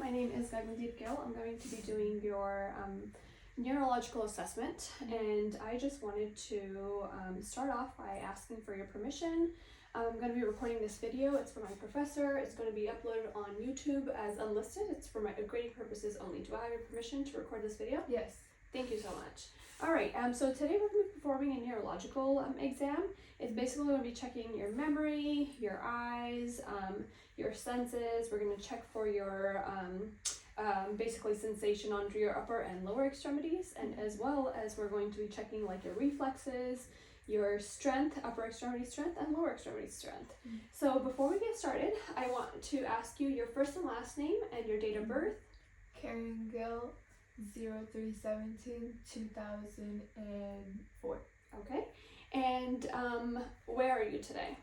My name is Gagandeep Gill. I'm going to be doing your neurological assessment, and I just wanted to start off by asking for your permission. I'm going to be recording this video. It's for my professor. It's going to be uploaded on YouTube as unlisted. It's for my grading purposes only. Do I have your permission to record this video? Yes. Thank you so much. All right, so today we're going to be performing a neurological exam. It's basically going to be checking your memory, your eyes, your senses. We're going to check for your basically sensation under your upper and lower extremities, and as well as we're going to be checking like your reflexes, your strength, upper extremity strength, and lower extremity strength. So before we get started, I want to ask you your first and last name and your date of birth. Karen Gill, 03/17/2004. Okay. And where are you today?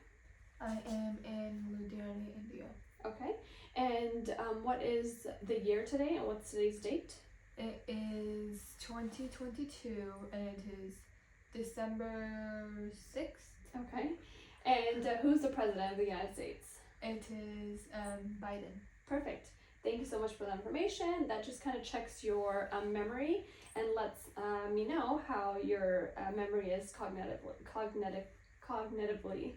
I am in Ludhiana, India. Okay. And what is the year today, and what's today's date? It is 2022 and it is December 6th. Okay. And who's the president of the United States? It is Biden. Perfect. Thank you so much for the information. That just kind of checks your memory and lets me know how your memory is cognitively.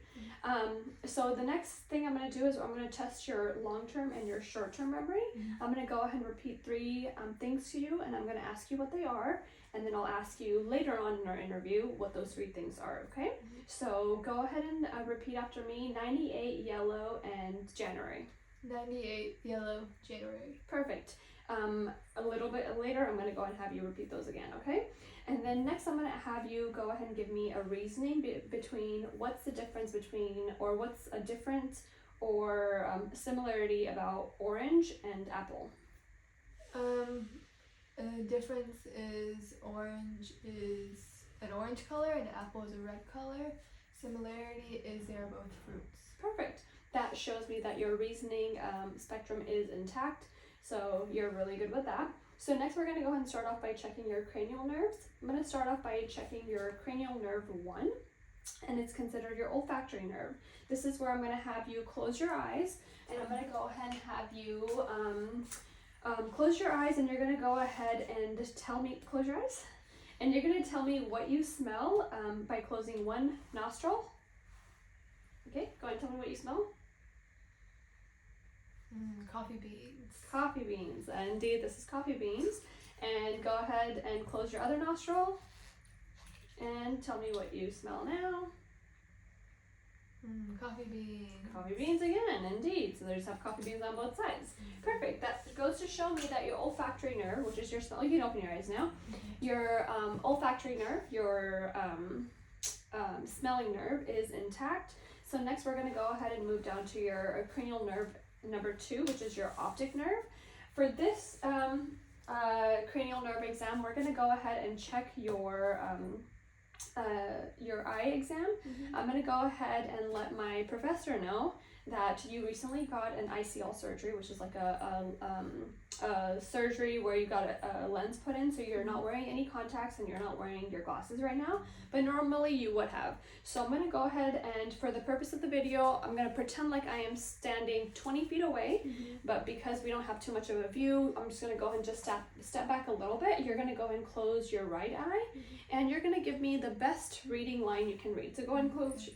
So the next thing I'm going to do is I'm going to test your long-term and your short-term memory. I'm going to go ahead and repeat three things to you, and I'm going to ask you what they are, and then I'll ask you later on in our interview what those three things are, okay? So go ahead and repeat after me: 98, yellow, and January. 98, yellow, January. Perfect. A little bit later, I'm going to go ahead and have you repeat those again, okay? And then next, I'm going to have you go ahead and give me a reasoning between what's the difference between, or what's a difference or similarity about orange and apple. The difference is orange is an orange color and apple is a red color. Similarity is they're both fruits. Perfect. That shows me that your reasoning spectrum is intact, so you're really good with that. So next we're going to go ahead and start off by checking your cranial nerves. I'm going to start off by checking your cranial nerve 1, and it's considered your olfactory nerve. This is where I'm going to have you close your eyes, and I'm going to go ahead and have you close your eyes, and you're going to go ahead and tell me, close your eyes, and you're going to tell me what you smell by closing one nostril. Okay, go ahead and tell me what you smell. Coffee beans. Coffee beans. Indeed, this is coffee beans. And go ahead and close your other nostril. And tell me what you smell now. Coffee beans. Coffee beans again, indeed. So they just have coffee beans on both sides. Perfect. That goes to show me that your olfactory nerve, which is your smell, you can open your eyes now. Your olfactory nerve, your smelling nerve is intact. So next we're going to go ahead and move down to your cranial nerve number 2, which is your optic nerve. For this cranial nerve exam, we're going to go ahead and check your eye exam. I'm going to go ahead and let my professor know that you recently got an ICL surgery, which is like a surgery where you got a lens put in, so you're not wearing any contacts and you're not wearing your glasses right now, but normally you would have. So I'm going to go ahead and for the purpose of the video, I'm going to pretend like I am standing 20 feet away, but because we don't have too much of a view, I'm just going to go ahead and just step back a little bit. You're going to go ahead and close your right eye, and you're going to give me the best reading line you can read. So go ahead and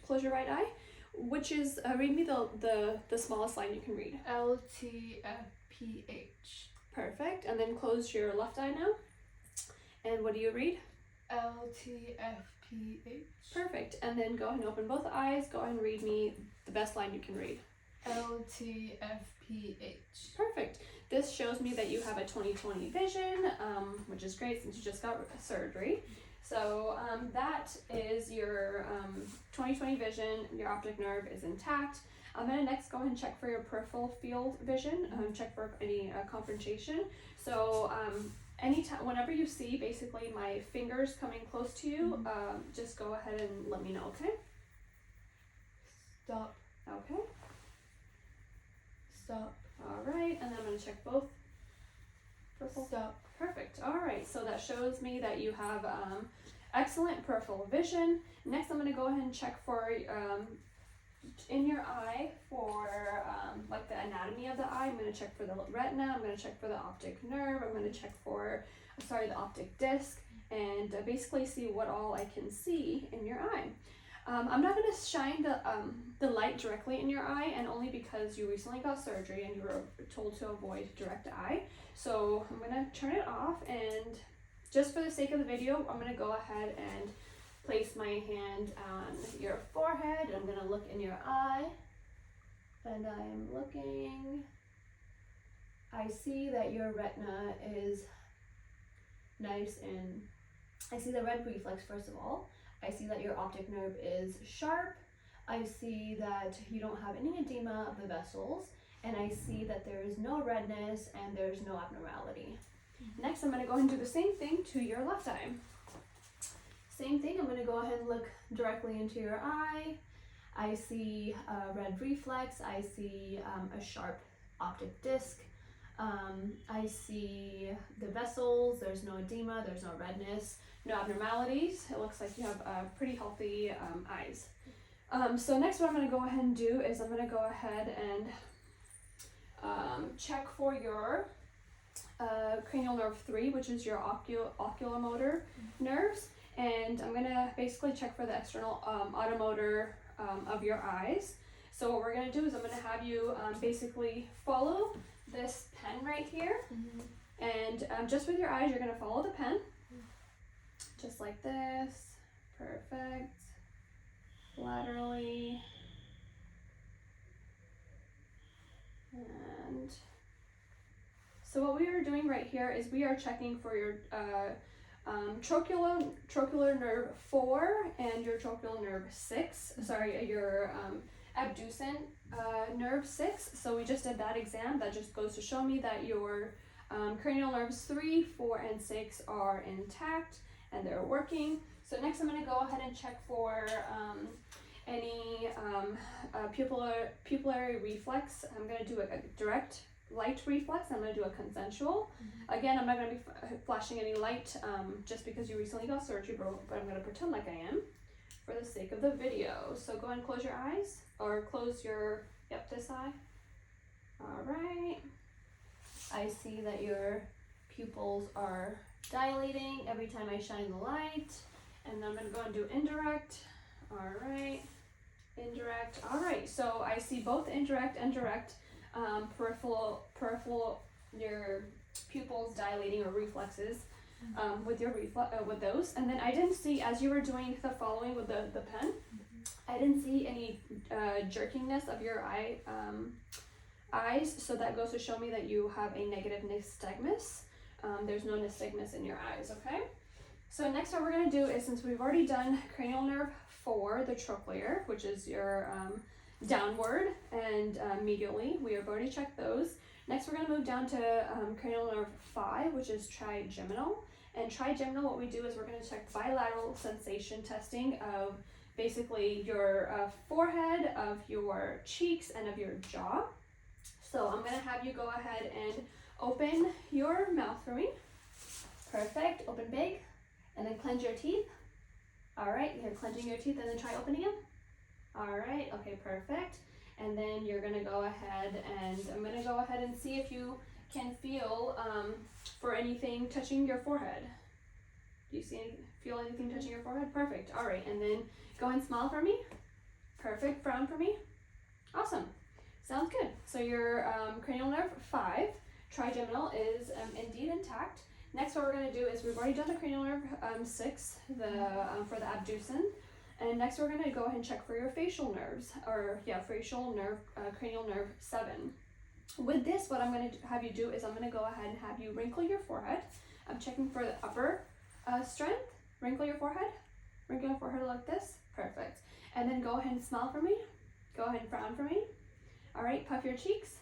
close your right eye, which is, read me the smallest line you can read. LTFPH. Perfect. And then close your left eye now. And what do you read? LTFPH. Perfect. And then go ahead and open both eyes. Go ahead and read me the best line you can read. LTFPH. Perfect. This shows me that you have a 20/20 vision, which is great since you just got surgery. So that is your 20/20 vision. Your optic nerve is intact. I'm going to next go ahead and check for your peripheral field vision, check for any confrontation. So anytime, whenever you see basically my fingers coming close to you, just go ahead and let me know, okay? Stop. Okay. Stop. All right, and then I'm going to check both. Peripheral. Stop. Perfect. All right, so that shows me that you have excellent peripheral vision. Next, I'm going to go ahead and check for in your eye for like the anatomy of the eye. I'm going to check for the retina, I'm going to check for the optic nerve, I'm going to check for, the optic disc, and basically see what all I can see in your eye. I'm not going to shine the light directly in your eye, and only because you recently got surgery and you were told to avoid direct eye. So I'm going to turn it off, and just for the sake of the video, I'm going to go ahead and place my hand on your forehead. I'm going to look in your eye, and I'm looking. I see that your retina is nice, and I see the red reflex first of all. I see that your optic nerve is sharp. I see that you don't have any edema of the vessels, and I see that there is no redness and there's no abnormality. Next, I'm going to go ahead and do the same thing to your left eye. Same thing, I'm going to go ahead and look directly into your eye. I see a red reflex, I see a sharp optic disc, I see the vessels, there's no edema, there's no redness, no abnormalities. It looks like you have pretty healthy eyes. So next what I'm going to go ahead and do is I'm going to go ahead and check for your cranial nerve 3, which is your oculomotor nerves. And I'm going to basically check for the external automotor of your eyes. So what we're going to do is I'm going to have you basically follow this pen right here. And just with your eyes, you're going to follow the pen. Just like this. Perfect. Laterally. And so what we are doing right here is we are checking for your trochlear nerve 4 and your trochlear nerve 6. Sorry, your abducent nerve 6. So we just did that exam. That just goes to show me that your cranial nerves 3, 4, and 6 are intact and they're working. So next I'm going to go ahead and check for any pupillary reflex. I'm going to do a direct light reflex. I'm going to do a consensual. Again, I'm not going to be flashing any light just because you recently got surgery, but I'm going to pretend like I am for the sake of the video. So go ahead and close your eyes, or close your, this eye. All right. I see that your pupils are dilating every time I shine the light. And then I'm going to go and do indirect. All right. Indirect. All right. So I see both indirect and direct peripheral, your pupils dilating or reflexes with your with those. And then I didn't see, as you were doing the following with the pen, I didn't see any jerkingness of your eyes. So that goes to show me that you have a negative nystagmus. There's no nystagmus in your eyes, okay? So next what we're going to do is, since we've already done cranial nerve 4, the trochlear, which is your downward and medially, we have already checked those. Next we're going to move down to cranial nerve 5, which is trigeminal. And trigeminal, what we do is we're going to check bilateral sensation testing of basically your forehead, of your cheeks, and of your jaw. So I'm going to have you go ahead and open your mouth for me. Perfect. Open big. And then clench your teeth. All right. You're clenching your teeth, and then try opening them. All right. Okay, perfect. And then you're going to go ahead, and I'm going to go ahead and see if you can feel for anything touching your forehead. Do you feel anything touching your forehead? Perfect. All right. And then go ahead and smile for me. Perfect. Frown for me. Awesome. Sounds good. So your cranial nerve 5, trigeminal, is indeed intact. Next, what we're going to do is, we've already done the cranial nerve 6, for the abducens, and next we're going to go ahead and check for your facial nerves, facial nerve, cranial nerve 7. With this, what I'm going to have you do is I'm going to go ahead and have you wrinkle your forehead. I'm checking for the upper strength. Wrinkle your forehead. Wrinkle your forehead like this. Perfect. And then go ahead and smile for me. Go ahead and frown for me. All right, puff your cheeks.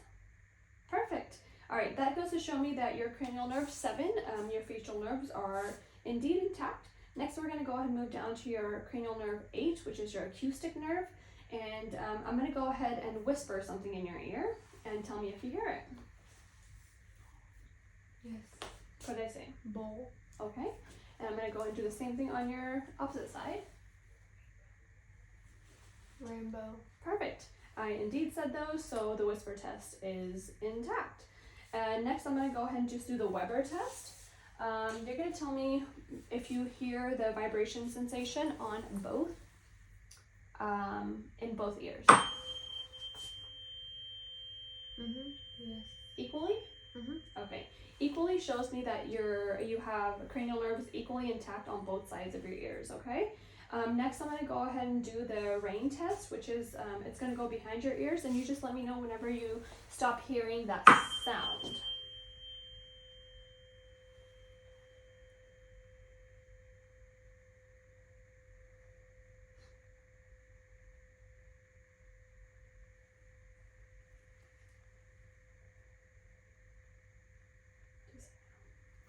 Perfect. All right, that goes to show me that your cranial nerve 7, your facial nerves, are indeed intact. Next, we're going to go ahead and move down to your cranial nerve 8, which is your acoustic nerve. And I'm going to go ahead and whisper something in your ear and tell me if you hear it. Yes. What did I say? Bowl. Okay. And I'm going to go and do the same thing on your opposite side. Rainbow. Perfect. I indeed said those, so the whisper test is intact. And next I'm going to go ahead and just do the Weber test. You're going to tell me if you hear the vibration sensation on both, in both ears. Yes. Equally? Okay. Equally shows me that you have cranial nerves equally intact on both sides of your ears, okay? Next I'm going to go ahead and do the rain test, which is, it's going to go behind your ears, and you just let me know whenever you stop hearing that sound.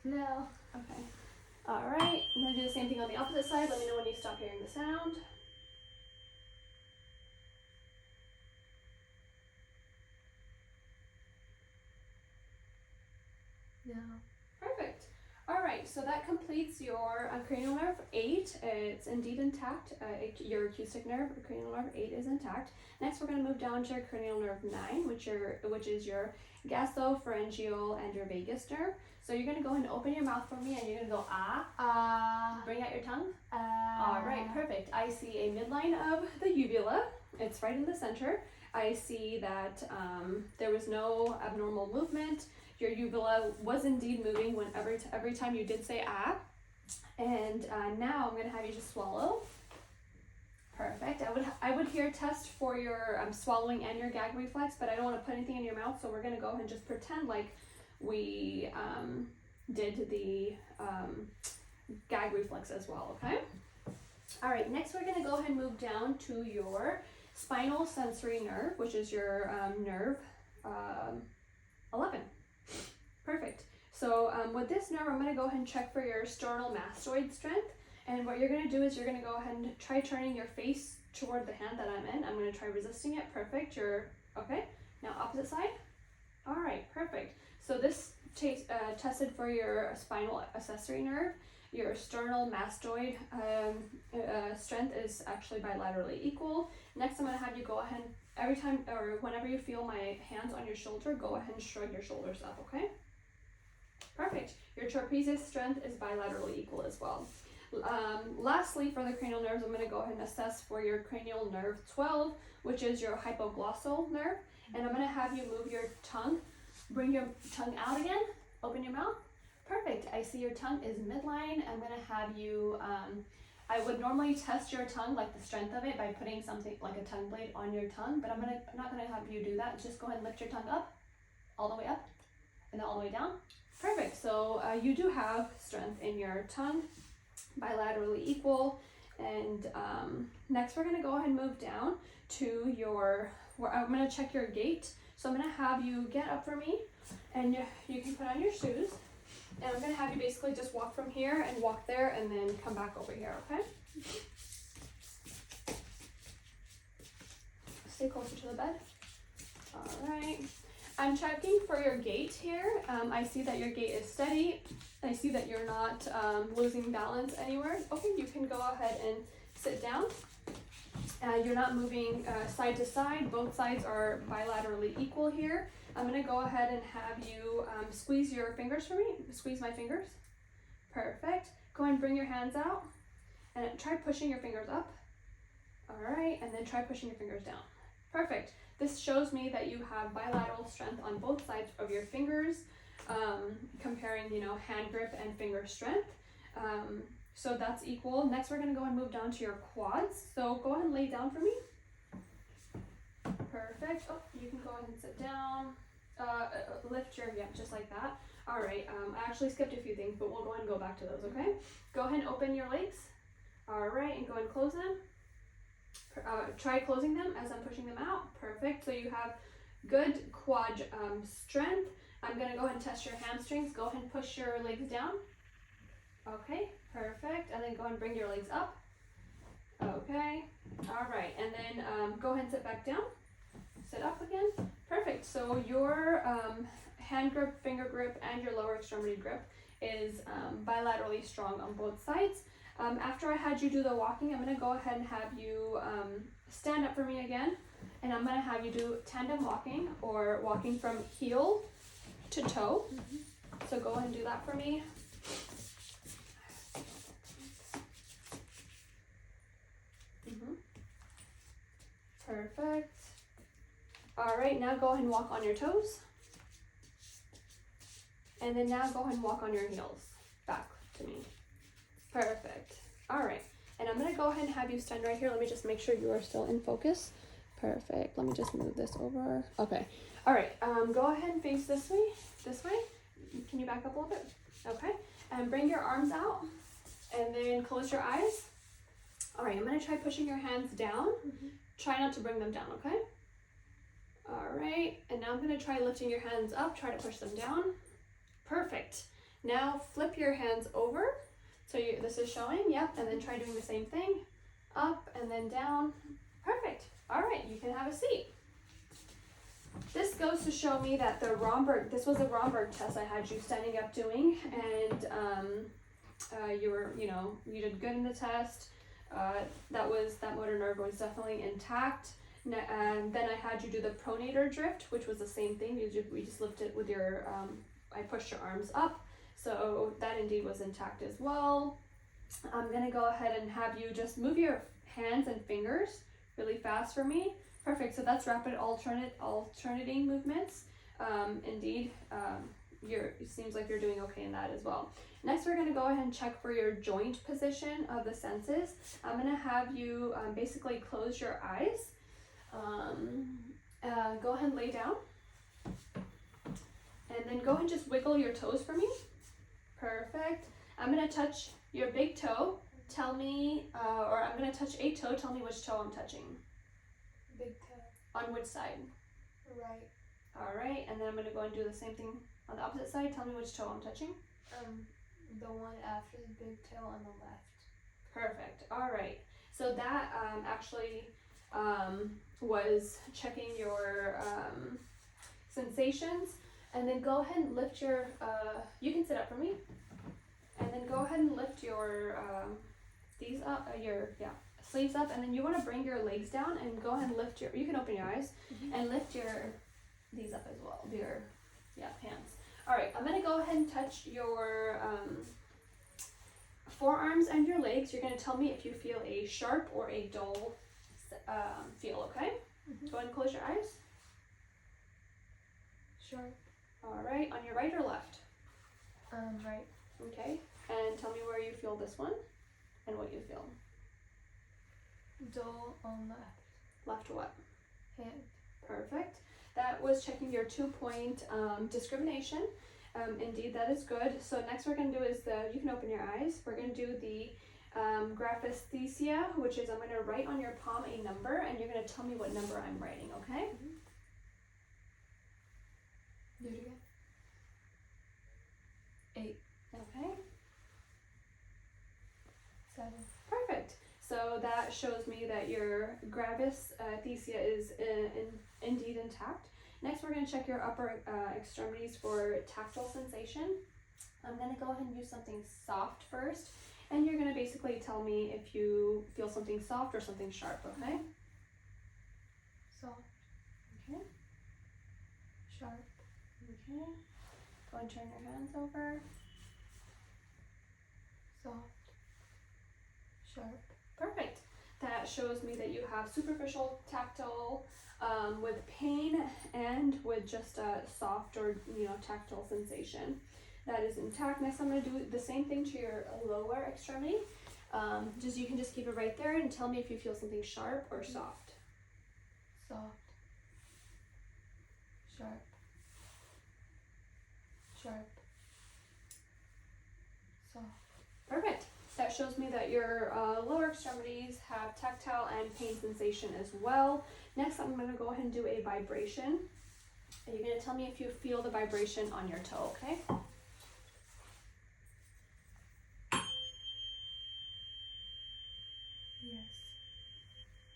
No. Okay. Alright, I'm going to do the same thing on the opposite side. Let me know when you stop hearing the sound. No. Perfect. Alright, so that completes your cranial nerve 8. It's indeed intact. Your acoustic nerve, cranial nerve 8 is intact. Next, we're going to move down to your cranial nerve 9, which is your gasopharyngeal and your vagus nerve. So you're going to go and open your mouth for me, and you're going to go ah. Bring out your tongue. Alright, perfect. I see a midline of the uvula. It's right in the center. I see that there was no abnormal movement. Your uvula was indeed moving every time you did say ah. And now I'm going to have you just swallow. Perfect. I would here test for your swallowing and your gag reflex, but I don't want to put anything in your mouth, so we're going to go ahead and just pretend like we did the gag reflex as well, okay? Alright, next we're going to go ahead and move down to your spinal sensory nerve, which is your nerve 11. Perfect. So with this nerve, I'm going to go ahead and check for your sternal mastoid strength. And what you're going to do is you're going to go ahead and try turning your face toward the hand that I'm in. I'm going to try resisting it. Perfect. Okay. Now opposite side. All right. Perfect. So this tested for your spinal accessory nerve. Your sternal mastoid strength is actually bilaterally equal. Next, I'm going to have you go ahead and every time or whenever you feel my hands on your shoulder, go ahead and shrug your shoulders up, okay? Perfect. Your trapezius strength is bilaterally equal as well. Lastly, for the cranial nerves, I'm going to go ahead and assess for your cranial nerve 12, which is your hypoglossal nerve. And I'm going to have you move your tongue. Bring your tongue out again. Open your mouth. Perfect. I see your tongue is midline. I'm going to have you, I would normally test your tongue, like the strength of it, by putting something like a tongue blade on your tongue, but I'm not going to have you do that. Just go ahead and lift your tongue up, all the way up, and then all the way down. Perfect. So you do have strength in your tongue, bilaterally equal. And next we're going to go ahead and move down to where I'm going to check your gait. So I'm going to have you get up for me, and you can put on your shoes. And I'm going to have you basically just walk from here and walk there and then come back over here, okay? Stay closer to the bed. All right. I'm checking for your gait here. I see that your gait is steady. I see that you're not losing balance anywhere. Okay, you can go ahead and sit down. You're not moving side to side. Both sides are bilaterally equal here. I'm going to go ahead and have you squeeze your fingers for me. Squeeze my fingers. Perfect. Go ahead and bring your hands out. And try pushing your fingers up. All right, and then try pushing your fingers down. Perfect. This shows me that you have bilateral strength on both sides of your fingers, comparing, hand grip and finger strength. So that's equal. Next, we're going to go and move down to your quads. So go ahead and lay down for me. Perfect. Oh, you can go ahead and sit down. Lift just like that. All right. I actually skipped a few things, but we'll go ahead and go back to those, okay? Go ahead and open your legs. All right, and go ahead and close them. Try closing them as I'm pushing them out. Perfect. So you have good quad strength. I'm going to go ahead and test your hamstrings. Go ahead and push your legs down. Okay, perfect. And then go ahead and bring your legs up. Okay. All right. And then go ahead and sit back down. Sit up again. Perfect. So your hand grip, finger grip, and your lower extremity grip is bilaterally strong on both sides. After I had you do the walking, I'm going to go ahead and have you stand up for me again. And I'm going to have you do tandem walking, or walking from heel to toe. So go ahead and do that for me. Perfect. All right, now go ahead and walk on your toes. And then now go ahead and walk on your heels back to me. Perfect. All right, and I'm gonna go ahead and have you stand right here. Let me just make sure you are still in focus. Perfect. Let me just move this over. Okay. All right, go ahead and face this way. This way. Can you back up a little bit? Okay. And bring your arms out, and then close your eyes. All right, I'm gonna try pushing your hands down. Try not to bring them down, okay? All right, and now I'm gonna try lifting your hands up. Try to push them down. Perfect. Now flip your hands over. So this is showing, yep, and then try doing the same thing. Up and then down. Perfect. All right, you can have a seat. This goes to show me that this was a Romberg test I had you standing up doing, and you did good in the test. That motor nerve was definitely intact. And then I had you do the pronator drift, which was the same thing. We just lifted with your, I pushed your arms up. So that indeed was intact as well. I'm gonna go ahead and have you just move your hands and fingers really fast for me. Perfect, so that's rapid alternating movements. Indeed, it seems like you're doing okay in that as well. Next, we're gonna go ahead and check for your joint position of the senses. I'm gonna have you basically close your eyes. Go ahead and lay down. And then go ahead and just wiggle your toes for me. Perfect. I'm gonna touch your big toe. Tell me, or I'm gonna touch a toe. Tell me which toe I'm touching. Big toe. On which side? Right. All right, and then I'm gonna go and do the same thing on the opposite side. Tell me which toe I'm touching. The one after the big toe on the left. Perfect. All right. So that actually was checking your sensations. And then go ahead and lift your, you can sit up for me. And then go ahead and lift your, these up, sleeves up. And then you want to bring your legs down and go ahead and lift you can open your eyes and lift these up as well, hands. All right, I'm going to go ahead and touch your forearms and your legs. You're going to tell me if you feel a sharp or a dull feel, okay? Go ahead and close your eyes. Sharp. All right, on your right or left? Right. Okay, and tell me where you feel this one and what you feel. Dull on left. Left what? Hand. Perfect. That was checking your 2-point discrimination. Indeed, that is good. So next we're going to do is you can open your eyes. We're going to do the graphesthesia, which is I'm going to write on your palm a number, and you're going to tell me what number I'm writing, okay? Do it again. 8. Okay. 7. Perfect. So that shows me that your graphesthesia is indeed intact. Next, we're going to check your upper extremities for tactile sensation. I'm going to go ahead and use something soft first, and you're going to basically tell me if you feel something soft or something sharp, okay? Soft. Okay. Sharp. Okay. Go and turn your hands over. Soft. Sharp. Perfect. That shows me that you have superficial tactile with pain and with just a soft or tactile sensation. That is intact. Next, I'm going to do the same thing to your lower extremity. You can just keep it right there and tell me if you feel something sharp or soft. Soft. Sharp. Sharp. Soft. Perfect. That shows me that your lower extremities have tactile and pain sensation as well. Next, I'm going to go ahead and do a vibration. And you're going to tell me if you feel the vibration on your toe, okay? Yes.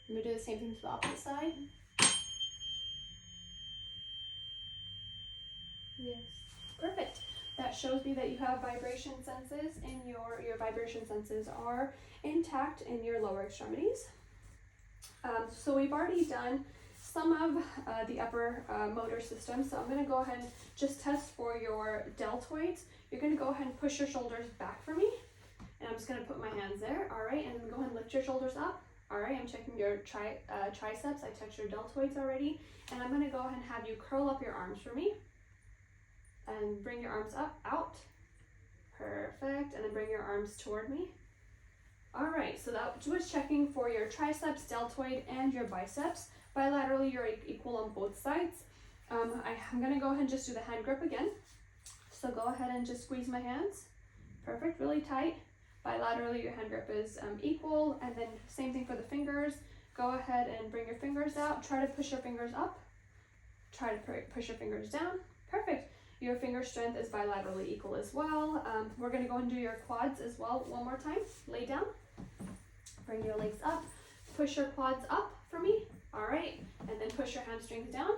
I'm going to do the same thing to the opposite side. Yes. Perfect. that shows me that you have vibration senses and your vibration senses are intact in your lower extremities. So we've already done some of the upper motor system, so I'm going to go ahead and just test for your deltoids. You're going to go ahead and push your shoulders back for me, and I'm just going to put my hands there, alright, and then go ahead and lift your shoulders up. Alright, I'm checking your triceps, I touched your deltoids already, and I'm going to go ahead and have you curl up your arms for me, and bring your arms up, out, perfect, and then bring your arms toward me. Alright, so that was checking for your triceps, deltoid, and your biceps. Bilaterally, you're equal on both sides. I'm going to go ahead and just do the hand grip again. So go ahead and just squeeze my hands. Perfect, really tight. Bilaterally, your hand grip is equal, and then same thing for the fingers. Go ahead and bring your fingers out. Try to push your fingers up. Try to push your fingers down. Perfect. Your finger strength is bilaterally equal as well. We're going to go and do your quads as well one more time. Lay down. Bring your legs up. Push your quads up for me. All right. And then push your hamstrings down.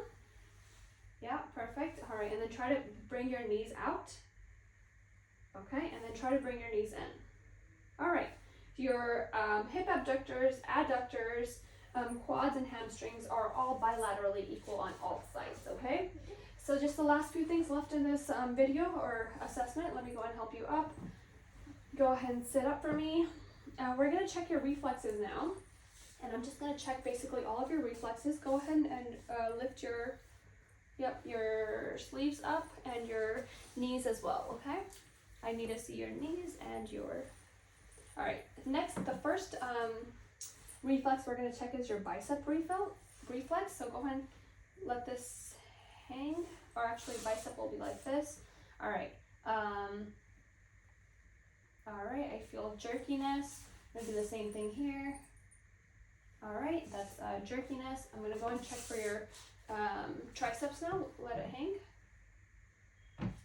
Yeah, perfect. All right. And then try to bring your knees out. Okay. And then try to bring your knees in. All right. Your hip abductors, adductors, quads, and hamstrings are all bilaterally equal on all sides. Okay. So just the last few things left in this video or assessment. Let me go ahead and help you up. Go ahead and sit up for me. We're going to check your reflexes now. And I'm just going to check basically all of your reflexes. Go ahead and lift your sleeves up and your knees as well, okay? I need to see your knees and your... Alright, next, the first reflex we're going to check is your bicep reflex. So go ahead and let this hang, or actually bicep will be like this. Alright, alright, I feel jerkiness. I'm going to do the same thing here. Alright, that's jerkiness. I'm going to go and check for your triceps now. Let it hang.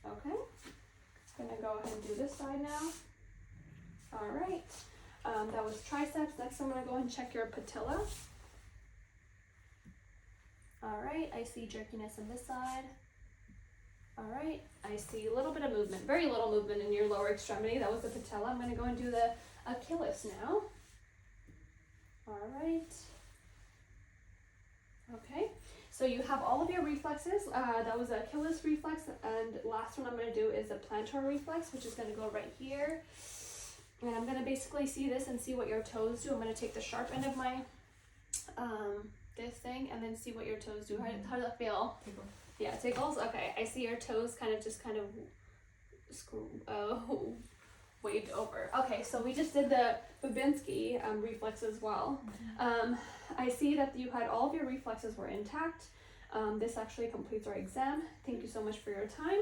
Okay, I'm going to go ahead and do this side now. Alright, that was triceps. Next I'm going to go and check your patella. Alright, I see jerkiness on this side. Alright, I see a little bit of movement, very little movement in your lower extremity. That was the patella. I'm going to go and do the Achilles now. Alright. Okay, so you have all of your reflexes. That was the Achilles reflex, and last one I'm going to do is the plantar reflex, which is going to go right here. And I'm going to basically see this and see what your toes do. I'm going to take the sharp end of my this thing and then see what your toes do. How does that feel? Tickle. Yeah, tickles? Okay, I see your toes kind of waved over. Okay, so we just did the Babinski reflex as well. I see that you had all of your reflexes were intact. This actually completes our exam. Thank you so much for your time.